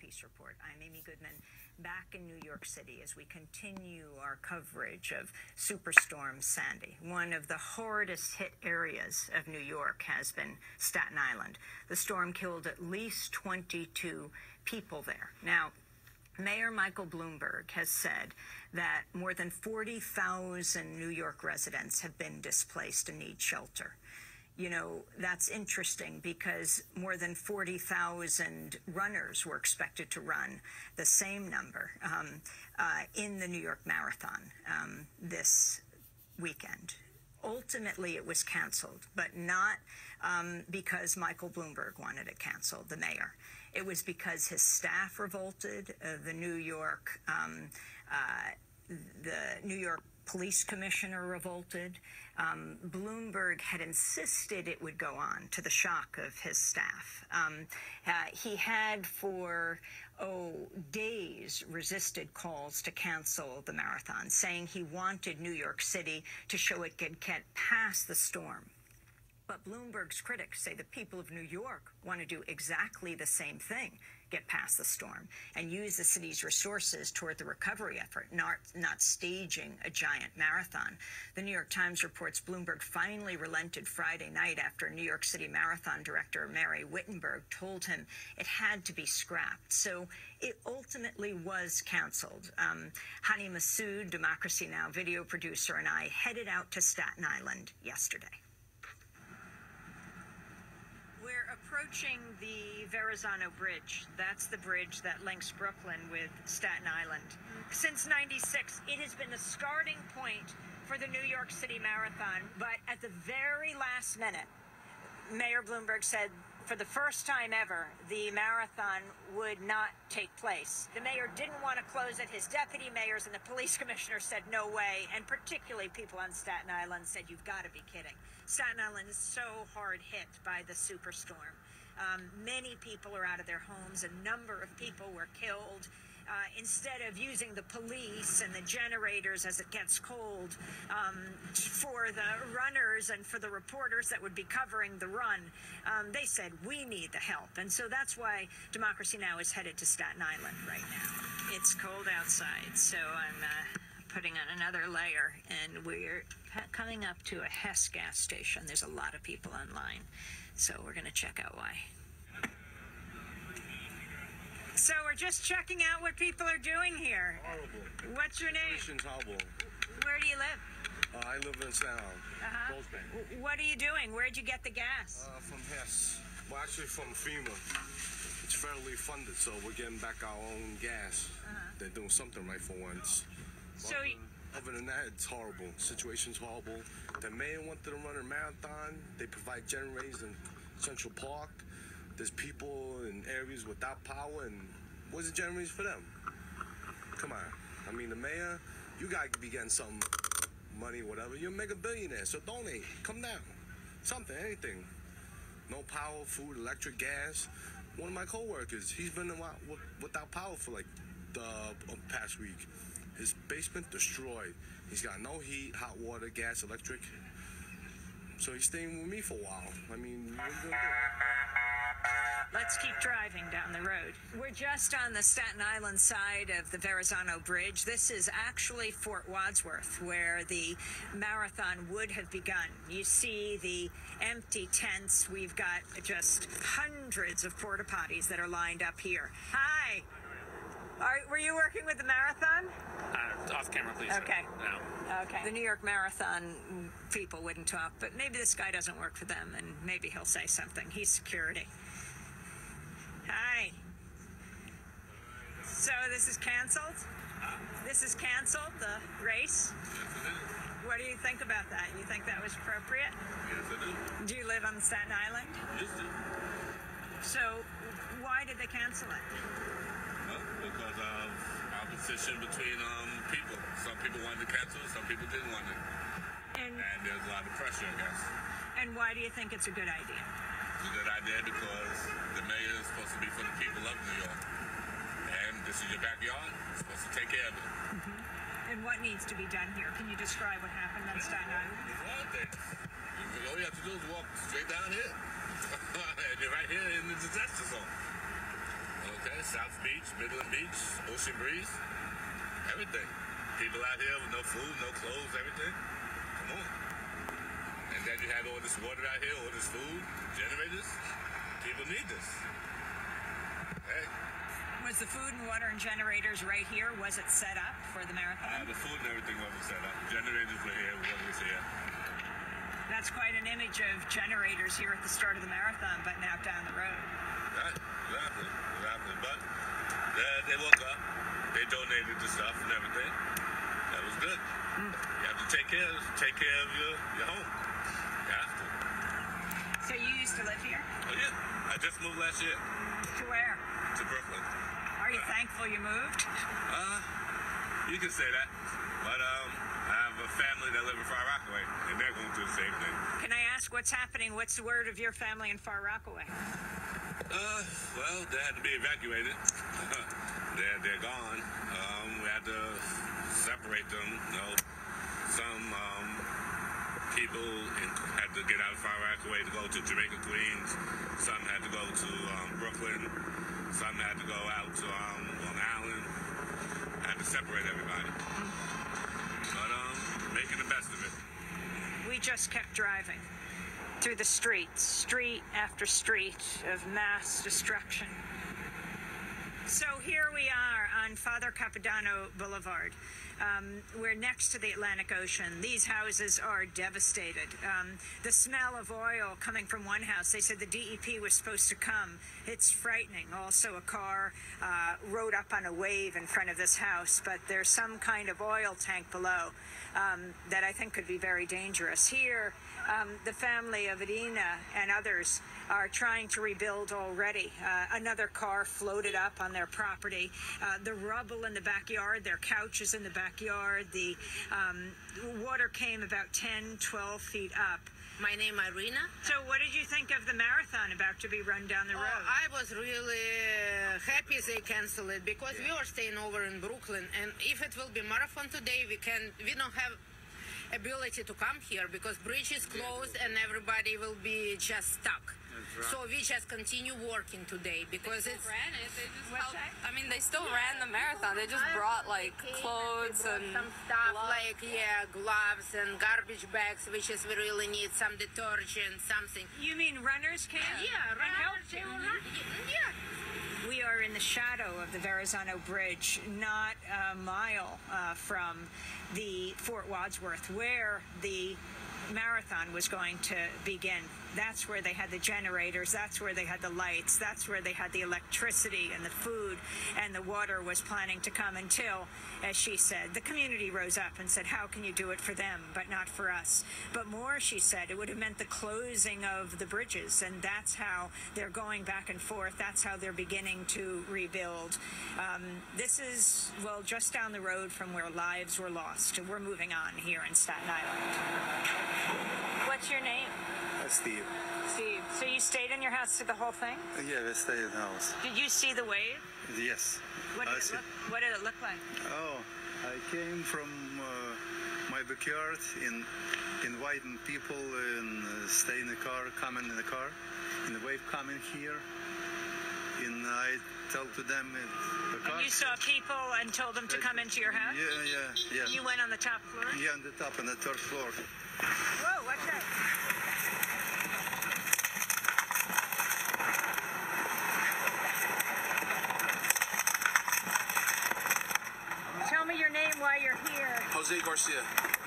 Peace Report. I'm Amy Goodman, back in New York City as we continue our coverage of Superstorm Sandy. One of the hardest hit areas of New York has been Staten Island. The storm killed at least 22 people there. Now, Mayor Michael Bloomberg has said that more than 40,000 New York residents have been displaced and need shelter. You know, that's interesting because more than 40,000 runners were expected to run the same number in the New York Marathon this weekend. Ultimately, it was canceled, but not because Michael Bloomberg wanted it canceled, the mayor. It was because his staff revolted, the New York police commissioner revolted. Bloomberg had insisted it would go on, to the shock of his staff. He had for days resisted calls to cancel the marathon, saying he wanted New York City to show it could get past the storm. But Bloomberg's critics say the people of New York want to do exactly the same thing, get past the storm, and use the city's resources toward the recovery effort, not staging a giant marathon. The New York Times reports Bloomberg finally relented Friday night after New York City Marathon director Mary Wittenberg told him it had to be scrapped. So it ultimately was canceled. Hani Massoud, Democracy Now! Video producer, and I headed out to Staten Island yesterday. We're approaching the Verrazano Bridge. That's the bridge that links Brooklyn with Staten Island. Since '96, it has been the starting point for the New York City Marathon. But at the very last minute, Mayor Bloomberg said for the first time ever, the marathon would not take place. The mayor didn't want to close it. His deputy mayors and the police commissioner said no way, and particularly people on Staten Island said, you've got to be kidding. Staten Island is so hard hit by the superstorm. Many people are out of their homes. A number of people were killed. Instead of using the police and the generators as it gets cold for the runners and for the reporters that would be covering the run, they said, we need the help. And so that's why Democracy Now! Is headed to Staten Island right now. It's cold outside, so I'm putting on another layer, and we're coming up to a Hess gas station. There's a lot of people online, so we're going to check out why. So we're just checking out what people are doing here. Horrible. What's your name? Situation's horrible. Where do you live? I live in Staten Island. What are you doing? Where'd you get the gas? From Hess. Well, actually from FEMA. It's federally funded, so we're getting back our own gas. They're doing something right for once. So other than that, it's horrible. Situation's horrible. The mayor wanted to run a marathon. They provide generators in Central Park. There's people in areas without power, and what's the generators for them? Come on. I mean, the mayor, you got to be getting some money, whatever. You're a mega billionaire, so donate. Come down. Something, anything. No power, food, electric, gas. One of my co-workers, he's been without power for like the past week. His basement destroyed. He's got no heat, hot water, gas, electric. So he's staying with me for a while. I mean, what are you gonna do? Let's keep driving down the road. We're just on the Staten Island side of the Verrazano Bridge. This is actually Fort Wadsworth, where the marathon would have begun. You see the empty tents. We've got just hundreds of porta potties that are lined up here. Hi. Were you working with the marathon? Off camera, please. Okay. No. Okay. The New York Marathon people wouldn't talk, but maybe this guy doesn't work for them, and maybe he'll say something. He's security. Hi. So this is canceled? This is canceled, the race? Yes, it is. What do you think about that? You think that was appropriate? Yes, I do. Do you live on Staten Island? Yes, I do. So why did they cancel it? Well, because of opposition between people. Some people wanted to cancel it, some people didn't want it. And there's a lot of pressure, I guess. And why do you think it's a good idea? It's a good idea because the mayor is supposed to be for the people of New York. And this is your backyard. You're supposed to take care of it. And what needs to be done here? Can you describe what happened on Staten Island? There's a lot of things. All you have to do is walk straight down here. And you're right here in the disaster zone. Okay, South Beach, Midland Beach, Ocean Breeze, everything. People out here with no food, no clothes, everything. Come on. And then you have all this water out here, all this food, generators. People need this. Hey. Was the food and water and generators right here? Was it set up for the marathon? The food and everything wasn't set up. Generators were here, water was here. That's quite an image of generators here at the start of the marathon, but now down the road. Right, exactly. But they woke up, they donated the stuff and everything. That was good. You have to take care of your home. You have to. So you used to live here? Oh yeah, I just moved last year. To where? To Brooklyn. Are you thankful you moved? You can say that. But I have a family that live in Far Rockaway, and they're going through the same thing. Can I ask what's happening? What's the word of your family in Far Rockaway? Well, they had to be evacuated. They're gone. We had to separate them. You know, some people had to get out of Far Rockaway to go to Jamaica, Queens. Some had to go to Brooklyn. Some had to go out to Long Island. Had to separate everybody. But making the best of it. We just kept driving through the streets, street after street of mass destruction. So here we are on Father Capodanno Boulevard. We're next to the Atlantic Ocean. These houses are devastated. The smell of oil coming from one house, they said the DEP was supposed to come. It's frightening. Also, a car rode up on a wave in front of this house, but there's some kind of oil tank below that I think could be very dangerous. Here, the family of Irina and others are trying to rebuild already. Another car floated up on their property. The rubble in the backyard, their couches in the backyard. The water came about 10, 12 feet up. My name is Irina. So what did you think of the marathon about to be run down the road? I was really happy they canceled it because we are staying over in Brooklyn, and if it will be marathon today, we don't have ability to come here because bridge is closed and everybody will be just stuck. So we just continue working today because they it's ran it. They just helped. I mean, they still ran the marathon. They just brought like clothes and some stuff gloves. like gloves and garbage bags, which is we really need some detergent, something. You mean runners came? Yeah, and helped you? Yeah. We are in the shadow of the Verrazano Bridge, not a mile from the Fort Wadsworth, where the marathon was going to begin. That's where they had the generators, that's where they had the lights, that's where they had the electricity and the food, and the water was planning to come until, as she said, the community rose up and said, how can you do it for them but not for us? But more, she said, it would have meant the closing of the bridges, and that's how they're going back and forth. That's how they're beginning to rebuild. This is, well, just down the road from where lives were lost. We're moving on here in Staten Island. What's your name? Steve. Steve. So you stayed in your house through the whole thing? Yeah, we stayed in the house. Did you see the wave? Yes. What did it look like? Oh, I came from my backyard inviting people and stay in the car, coming in the car, and the wave coming here. And I tell to them the car. And you saw people and told them to come into your house? Yeah. You went on the top floor? Yeah, on the top, on the third floor. Whoa, watch out. Tell me your name while you're here. Jose Garcia.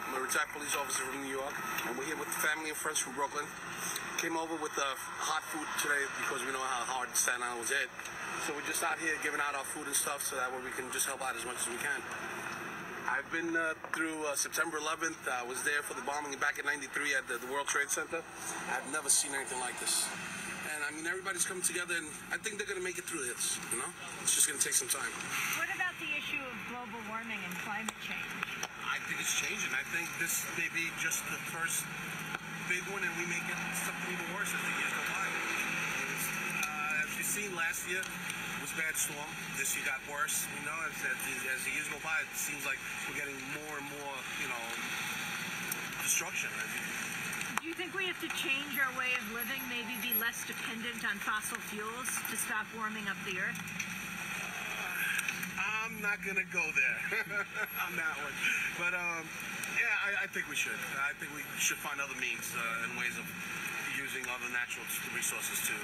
I'm a retired police officer from New York, and we're here with family and friends from Brooklyn. Came over with hot food today because we know how hard Staten Island was hit. So we're just out here giving out our food and stuff so that way we can just help out as much as we can. I've been through September 11th. I was there for the bombing back in '93 at the World Trade Center. I've never seen anything like this. And I mean, everybody's coming together, and I think they're going to make it through this, you know? It's just going to take some time. What about the issue of global warming and climate change? I think it's changing. I think this may be just the first big one, and we may get something even worse as the years go by. As you've seen last year, it was a bad storm. This year got worse. You know, as the years go by, it seems like we're getting more and more, you know, destruction. Do you think we have to change our way of living, maybe be less dependent on fossil fuels to stop warming up the Earth? I'm not going to go there on that one. But, yeah, I think we should. I think we should find other means and ways of using other natural resources to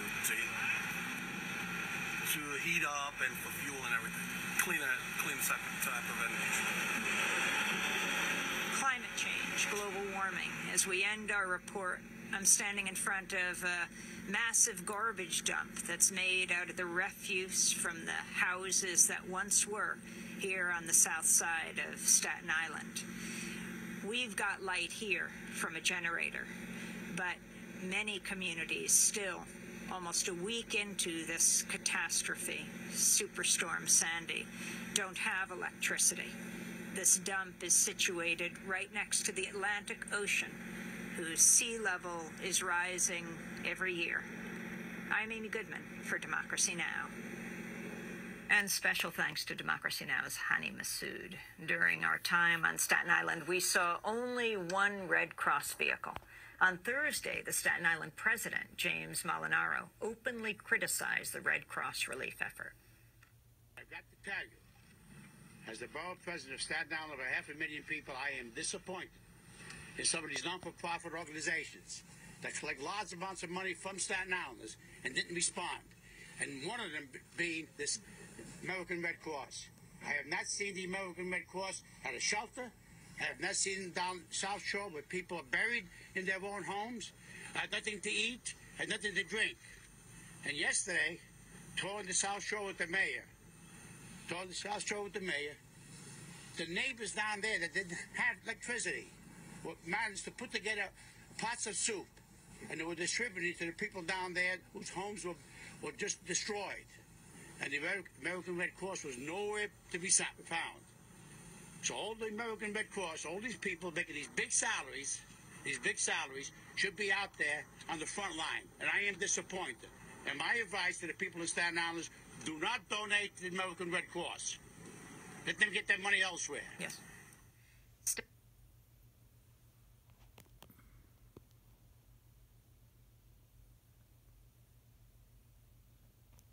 heat up and for fuel and everything. Clean type of energy. Climate change, global warming. As we end our report, I'm standing in front of a massive garbage dump that's made out of the refuse from the houses that once were here on the south side of Staten Island. We've got light here from a generator, but many communities still, almost a week into this catastrophe, Superstorm Sandy, don't have electricity. This dump is situated right next to the Atlantic Ocean, whose sea level is rising every year. I'm Amy Goodman for Democracy Now! And special thanks to Democracy Now!'s Hani Massoud. During our time on Staten Island, we saw only one Red Cross vehicle. On Thursday, the Staten Island president, James Molinaro, openly criticized the Red Cross relief effort. I've got to tell you, as the borough president of Staten Island, over 500,000 people, I am disappointed in some of these non-for-profit organizations that collect large amounts of money from Staten Islanders and didn't respond. And one of them being this American Red Cross. I have not seen the American Red Cross at a shelter. I have not seen them down South Shore where people are buried in their own homes, had nothing to eat, had nothing to drink. And yesterday, touring the South Shore with the mayor, the neighbors down there that didn't have electricity managed to put together pots of soup, and they were distributing to the people down there whose homes were just destroyed. And the American Red Cross was nowhere to be found. So all the American Red Cross, all these people making these big salaries should be out there on the front line. And I am disappointed. And my advice to the people in Staten Island is do not donate to the American Red Cross. Let them get their money elsewhere. Yes.